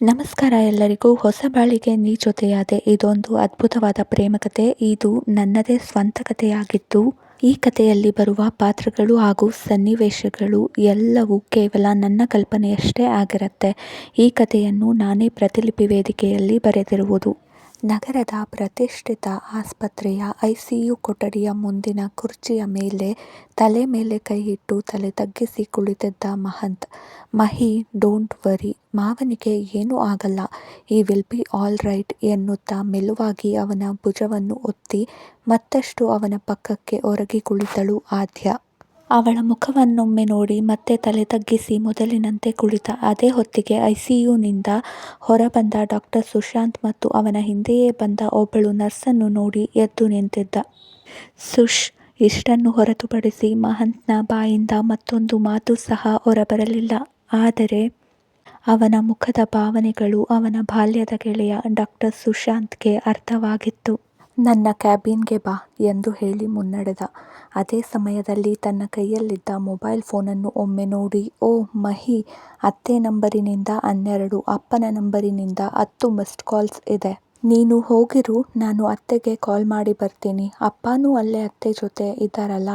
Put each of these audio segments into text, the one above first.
ನಮಸ್ಕಾರ ಎಲ್ಲರಿಗೂ. ಹೊಸ ಬಾಳಿಗೆ ನೀ ಜೊತೆಯಾದೆ ಇದೊಂದು ಅದ್ಭುತವಾದ ಪ್ರೇಮಕತೆ. ಇದು ನನ್ನದೇ ಸ್ವಂತ ಕಥೆಯಾಗಿದ್ದು, ಈ ಕಥೆಯಲ್ಲಿ ಬರುವ ಪಾತ್ರಗಳು ಹಾಗೂ ಸನ್ನಿವೇಶಗಳು ಎಲ್ಲವೂ ಕೇವಲ ನನ್ನ ಕಲ್ಪನೆಯಷ್ಟೇ ಆಗಿರುತ್ತೆ. ಈ ಕಥೆಯನ್ನು ನಾನೇ ಪ್ರತಿಲಿಪಿ ವೇದಿಕೆಯಲ್ಲಿ ಬರೆದಿರುವುದು. ನಗರದ ಪ್ರತಿಷ್ಠಿತ ಆಸ್ಪತ್ರೆಯ ಐಸಿಯು ಕೊಠಡಿಯ ಮುಂದಿನ ಕುರ್ಚಿಯ ಮೇಲೆ ತಲೆ ಮೇಲೆ ಕೈ ಇಟ್ಟು ತಲೆ ತಗ್ಗಿಸಿ ಕುಳಿತಿದ್ದ ಮಹಂತ್. ಮಹಿ, ಡೋಂಟ್ ವರಿ, ಮಾವನಿಗೆ ಏನೂ ಆಗಲ್ಲ, ಈ ವಿಲ್ ಬಿ ಆಲ್ ರೈಟ್ ಎನ್ನುತ್ತಾ ಮೆಲುವಾಗಿ ಅವನ ಭುಜವನ್ನು ಒತ್ತಿ ಮತ್ತಷ್ಟು ಅವನ ಪಕ್ಕಕ್ಕೆ ಒರಗಿ ಕುಳಿತಳು ಆದ್ಯ. ಅವಳ ಮುಖವನ್ನೊಮ್ಮೆ ನೋಡಿ ಮತ್ತೆ ತಲೆ ತಗ್ಗಿಸಿ ಮೊದಲಿನಂತೆ ಕುಳಿತ. ಅದೇ ಹೊತ್ತಿಗೆ ಐಸಿಯುನಿಂದ ಹೊರಬಂದ ಡಾಕ್ಟರ್ ಸುಶಾಂತ್ ಮತ್ತು ಅವನ ಹಿಂದೆಯೇ ಬಂದ ಒಬ್ಬಳು ನರ್ಸನ್ನು ನೋಡಿ ಎದ್ದು ನಿಂತಿದ್ದ. ಸುಶ್, ಇಷ್ಟನ್ನು ಹೊರತುಪಡಿಸಿ ಮಹಂತ್ನ ಬಾಯಿಂದ ಮತ್ತೊಂದು ಮಾತು ಸಹ ಹೊರಬರಲಿಲ್ಲ. ಆದರೆ ಅವನ ಮುಖದ ಭಾವನೆಗಳು ಅವನ ಬಾಲ್ಯದ ಗೆಳೆಯ ಡಾಕ್ಟರ್ ಸುಶಾಂತ್ಗೆ ಅರ್ಥವಾಗಿತ್ತು. ನನ್ನ ಕ್ಯಾಬಿನ್ಗೆ ಬಾ ಎಂದು ಹೇಳಿ ಮುನ್ನಡೆದ. ಅದೇ ಸಮಯದಲ್ಲಿ ತನ್ನ ಕೈಯಲ್ಲಿದ್ದ ಮೊಬೈಲ್ ಫೋನನ್ನು ಒಮ್ಮೆ ನೋಡಿ, ಓ ಮಹಿ, ಅತ್ತೆ ನಂಬರಿನಿಂದ 12, ಅಪ್ಪನ ನಂಬರಿನಿಂದ 10 ಮಿಸ್ಡ್ ಕಾಲ್ಸ್ ಇದೆ. ನೀನು ಹೋಗಿರು, ನಾನು ಅತ್ತೆಗೆ ಕಾಲ್ ಮಾಡಿ ಬರ್ತೀನಿ. ಅಪ್ಪನೂ ಅಲ್ಲೇ ಅತ್ತೆ ಜೊತೆ ಇದ್ದಾರಲ್ಲ,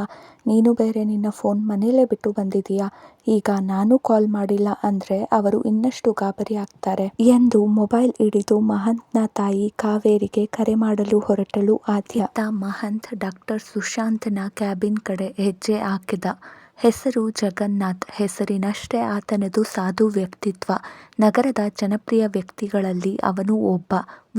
ನೀನು ಬೇರೆ ನಿನ್ನ ಫೋನ್ ಮನೇಲೇ ಬಿಟ್ಟು ಬಂದಿದೀಯಾ. ಈಗ ನಾನು ಕಾಲ್ ಮಾಡಿಲ್ಲ ಅಂದ್ರೆ ಅವರು ಇನ್ನಷ್ಟು ಗಾಬರಿ ಆಗ್ತಾರೆ ಎಂದು ಮೊಬೈಲ್ ಹಿಡಿದು ಮಹಂತ್ನ ತಾಯಿ ಕಾವೇರಿಗೆ ಕರೆ ಮಾಡಲು ಹೊರಟಳು ಆದ್ಯ. ಮಹಂತ್ ಡಾಕ್ಟರ್ ಸುಶಾಂತ್ನ ಕ್ಯಾಬಿನ್ ಕಡೆ ಹೆಜ್ಜೆ ಹಾಕಿದ. ಹೆಸರು ಜಗನ್ನಾಥ್. ಹೆಸರಿನಷ್ಟೇ ಆತನದು ಸಾಧು ವ್ಯಕ್ತಿತ್ವ. ನಗರದ ಜನಪ್ರಿಯ ವ್ಯಕ್ತಿಗಳಲ್ಲಿ ಅವನು ಒಬ್ಬ.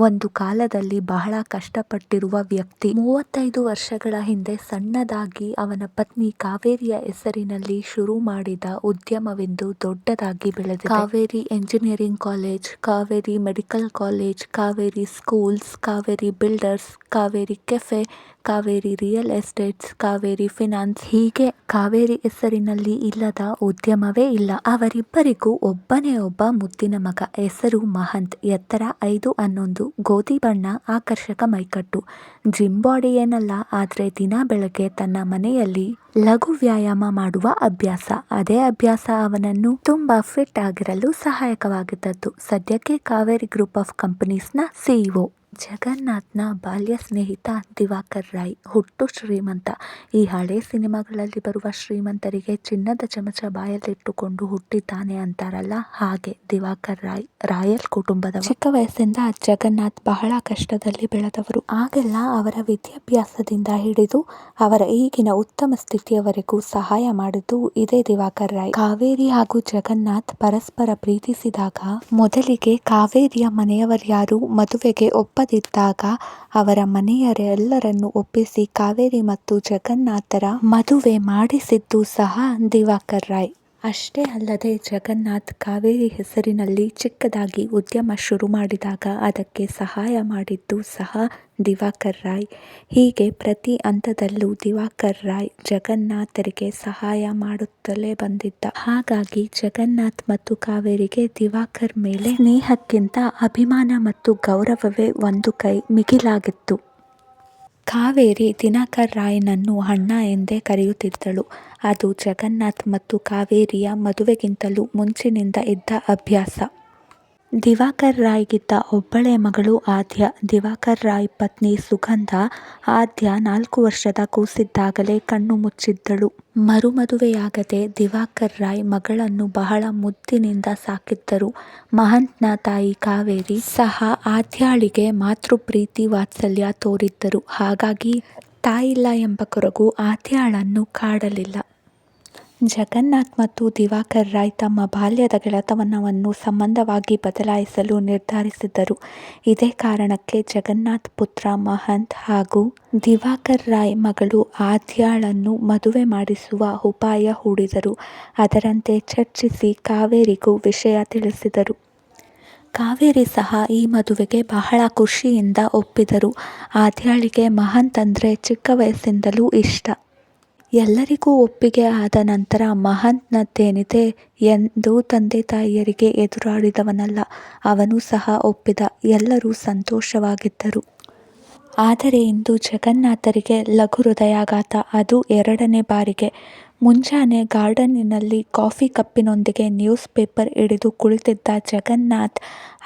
ಒಂದು ಕಾಲದಲ್ಲಿ ಬಹಳ ಕಷ್ಟಪಟ್ಟಿರುವ ವ್ಯಕ್ತಿ. 35 ವರ್ಷಗಳ ಹಿಂದೆ ಸಣ್ಣದಾಗಿ ಅವನ ಪತ್ನಿ ಕಾವೇರಿಯ ಹೆಸರಿನಲ್ಲಿ ಶುರು ಮಾಡಿದ ಉದ್ಯಮವಿಂದು ದೊಡ್ಡದಾಗಿ ಬೆಳೆದಿದೆ. Kaveri engineering college, Kaveri medical college, Kaveri schools, Kaveri builders, Kaveri cafe, Kaveri real estates, Kaveri finance, ಹೀಗೆ ಕಾವೇರಿ ಹೆಸರಿನಲ್ಲಿ ಇಲ್ಲದ ಉದ್ಯಮವೇ ಇಲ್ಲ. ಅವರಿಬ್ಬರಿಗೂ ಒಬ್ಬನೇ ಒಬ್ಬ ಮುದ್ದಿನ ಮಗ. ಹೆಸರು ಮಹಂತ್. ಎತ್ತರ 5'11", ಗೋಧಿ ಬಣ್ಣ, ಆಕರ್ಷಕ ಮೈಕಟ್ಟು. ಜಿಮ್ ಬಾಡಿ ಏನಲ್ಲ, ಆದ್ರೆ ದಿನ ಬೆಳಗ್ಗೆ ತನ್ನ ಮನೆಯಲ್ಲಿ ಲಘು ವ್ಯಾಯಾಮ ಮಾಡುವ ಅಭ್ಯಾಸ. ಅದೇ ಅಭ್ಯಾಸ ಅವನನ್ನು ತುಂಬಾ ಫಿಟ್ ಆಗಿರಲು ಸಹಾಯಕವಾಗಿದ್ದದ್ದು. ಸದ್ಯಕ್ಕೆ ಕಾವೇರಿ ಗ್ರೂಪ್ ಆಫ್ ಕಂಪನೀಸ್ನ ಸಿಇಒ. ಜಗನ್ನಾಥ್ನ ಬಾಲ್ಯ ಸ್ನೇಹಿತ ದಿವಾಕರ್ ರಾಯ್. ಹುಟ್ಟು ಶ್ರೀಮಂತ. ಈ ಹಳೆ ಸಿನಿಮಾಗಳಲ್ಲಿ ಬರುವ ಶ್ರೀಮಂತರಿಗೆ ಚಿನ್ನದ ಚಮಚ ಬಾಯಲ್ಲಿಟ್ಟುಕೊಂಡು ಹುಟ್ಟಿದ್ದಾನೆ ಅಂತಾರಲ್ಲ, ಹಾಗೆ ದಿವಾಕರ್ ರಾಯ್ ರಾಯಲ್ ಕುಟುಂಬದವ. ಚಿಕ್ಕ ವಯಸ್ಸಿಂದ ಜಗನ್ನಾಥ್ ಬಹಳ ಕಷ್ಟದಲ್ಲಿ ಬೆಳೆದವರು. ಆಗೆಲ್ಲ ಅವರ ವಿದ್ಯಾಭ್ಯಾಸದಿಂದ ಹಿಡಿದು ಅವರ ಈಗಿನ ಉತ್ತಮ ಸ್ಥಿತಿಯವರೆಗೂ ಸಹಾಯ ಮಾಡಿದ್ದು ಇದೇ ದಿವಾಕರ್ ರಾಯ್. ಕಾವೇರಿ ಹಾಗೂ ಜಗನ್ನಾಥ್ ಪರಸ್ಪರ ಪ್ರೀತಿಸಿದಾಗ ಮೊದಲಿಗೆ ಕಾವೇರಿಯ ಮನೆಯವರ್ಯಾರು ಮದುವೆಗೆ ಒಪ್ಪದಿದ್ದಾಗ ಅವರ ಮನೆಯವರೆಲ್ಲರನ್ನು ಒಪ್ಪಿಸಿ ಕಾವೇರಿ ಮತ್ತು ಜಗನ್ನಾಥರ ಮದುವೆ ಮಾಡಿಸಿದ್ದು ಸಹ ದಿವಾಕರ್ ರಾಯ್. ಅಷ್ಟೇ ಅಲ್ಲದೆ ಜಗನ್ನಾಥ್ ಕಾವೇರಿ ಹೆಸರಿನಲ್ಲಿ ಚಿಕ್ಕದಾಗಿ ಉದ್ಯಮ ಶುರು ಮಾಡಿದಾಗ ಅದಕ್ಕೆ ಸಹಾಯ ಮಾಡಿದ್ದು ಸಹ ದಿವಾಕರ್ ರಾಯ್. ಹೀಗೆ ಪ್ರತಿ ಹಂತದಲ್ಲೂ ದಿವಾಕರ್ ರಾಯ್ ಜಗನ್ನಾಥರಿಗೆ ಸಹಾಯ ಮಾಡುತ್ತಲೇ ಬಂದಿದ್ದ. ಹಾಗಾಗಿ ಜಗನ್ನಾಥ್ ಮತ್ತು ಕಾವೇರಿಗೆ ದಿವಾಕರ್ ಮೇಲೆ ಸ್ನೇಹಕ್ಕಿಂತ ಅಭಿಮಾನ ಮತ್ತು ಗೌರವವೇ ಒಂದು ಕೈ ಮಿಗಿಲಾಗಿತ್ತು. ಕಾವೇರಿ ದಿವಾಕರ್ ರಾಯ್ನನ್ನು ಅಣ್ಣ ಎಂದೇ ಕರೆಯುತ್ತಿದ್ದಳು. ಅದು ಜಗನ್ನಾಥ್ ಮತ್ತು ಕಾವೇರಿಯ ಮದುವೆಗಿಂತಲೂ ಮುಂಚಿನಿಂದ ಇದ್ದ ಅಭ್ಯಾಸ. ದಿವಾಕರ್ ರಾಯ್ಗಿದ್ದ ಒಬ್ಬಳೇ ಮಗಳು ಆದ್ಯ. ದಿವಾಕರ್ ರಾಯ್ ಪತ್ನಿ ಸುಗಂಧ. ಆದ್ಯ 4 ವರ್ಷದ ಕೂಸಿದ್ದಾಗಲೇ ಕಣ್ಣು ಮುಚ್ಚಿದ್ದಳು. ಮರುಮದುವೆಯಾಗದೆ ದಿವಾಕರ್ ರಾಯ್ ಮಗಳನ್ನು ಬಹಳ ಮುದ್ದಿನಿಂದ ಸಾಕಿದ್ದರು. ಮಹಂತ್ನ ತಾಯಿ ಕಾವೇರಿ ಸಹ ಆದ್ಯಾಳಿಗೆ ಮಾತೃ ಪ್ರೀತಿ ವಾತ್ಸಲ್ಯ ತೋರಿದ್ದರು. ಹಾಗಾಗಿ ತಾಯಿಲ್ಲ ಎಂಬ ಕೊರಗು ಆದ್ಯಾಳನ್ನು ಕಾಡಲಿಲ್ಲ. ಜಗನ್ನಾಥ್ ಮತ್ತು ದಿವಾಕರ್ ರಾಯ್ ತಮ್ಮ ಬಾಲ್ಯದ ಗೆಳೆತನವನ್ನು ಸಂಬಂಧವಾಗಿ ಬದಲಾಯಿಸಲು ನಿರ್ಧರಿಸಿದ್ದರು. ಇದೇ ಕಾರಣಕ್ಕೆ ಜಗನ್ನಾಥ್ ಪುತ್ರ ಮಹಂತ್ ಹಾಗೂ ದಿವಾಕರ್ ರಾಯ್ ಮಗಳು ಆದ್ಯಾಳನ್ನು ಮದುವೆ ಮಾಡಿಸುವ ಉಪಾಯ ಹೂಡಿದರು. ಅದರಂತೆ ಚರ್ಚಿಸಿ ಕಾವೇರಿಗೂ ವಿಷಯ ತಿಳಿಸಿದರು. ಕಾವೇರಿ ಸಹ ಈ ಮದುವೆಗೆ ಬಹಳ ಖುಷಿಯಿಂದ ಒಪ್ಪಿದರು. ಆದ್ಯಾಳಿಗೆ ಮಹಂತ್ ಅಂದ್ರೆ ಚಿಕ್ಕ ವಯಸ್ಸಿಂದಲೂ ಇಷ್ಟ. ಎಲ್ಲರಿಗೂ ಒಪ್ಪಿಗೆ ಆದ ನಂತರ ಮಹಂತ್ನದ್ದೇನಿದೆ ಎಂದು ತಂದೆ ತಾಯಿಯರಿಗೆ ಎದುರಾಡಿದವನಲ್ಲ. ಅವನು ಸಹ ಒಪ್ಪಿದ. ಎಲ್ಲರೂ ಸಂತೋಷವಾಗಿದ್ದರು. ಆದರೆ ಇಂದು ಜಗನ್ನಾಥರಿಗೆ ಲಘು ಹೃದಯಾಘಾತ, ಅದು 2ನೇ ಬಾರಿಗೆ. ಮುಂಜಾನೆ ಗಾರ್ಡನ್ನಿನಲ್ಲಿ ಕಾಫಿ ಕಪ್ಪಿನೊಂದಿಗೆ ನ್ಯೂಸ್ ಪೇಪರ್ ಹಿಡಿದು ಕುಳಿತಿದ್ದ ಜಗನ್ನಾಥ್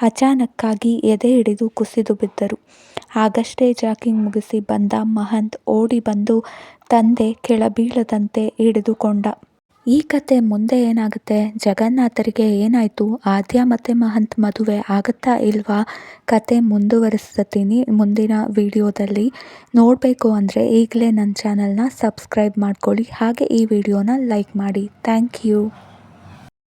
ಅಚಾನಕ್ಕಾಗಿ ಎದೆ ಹಿಡಿದು ಕುಸಿದು ಬಿದ್ದರು. ಆಗಷ್ಟೇ ಜಾಗಿಂಗ್ ಮುಗಿಸಿ ಬಂದ ಮಹಂತ್ ಓಡಿ ಬಂದು ತಂದೆ ಕೆಳಬೀಳದಂತೆ ಹಿಡಿದುಕೊಂಡ. ಈ ಕತೆ ಮುಂದೆ ಏನಾಗುತ್ತೆ? ಜಗನ್ನಾಥರಿಗೆ ಏನಾಯಿತು? ಆದ್ಯ ಮತ್ತು ಮಹಂತ್ ಮದುವೆ ಆಗುತ್ತಾ ಇಲ್ವಾ? ಕತೆ ಮುಂದುವರಿಸ್ತೀನಿ ಮುಂದಿನ ವಿಡಿಯೋದಲ್ಲಿ. ನೋಡಬೇಕು ಅಂದರೆ ಈಗಲೇ ನನ್ನ ಚಾನಲ್ನ ಸಬ್ಸ್ಕ್ರೈಬ್ ಮಾಡ್ಕೊಳ್ಳಿ, ಹಾಗೆ ಈ ವಿಡಿಯೋನ ಲೈಕ್ ಮಾಡಿ. Thank you.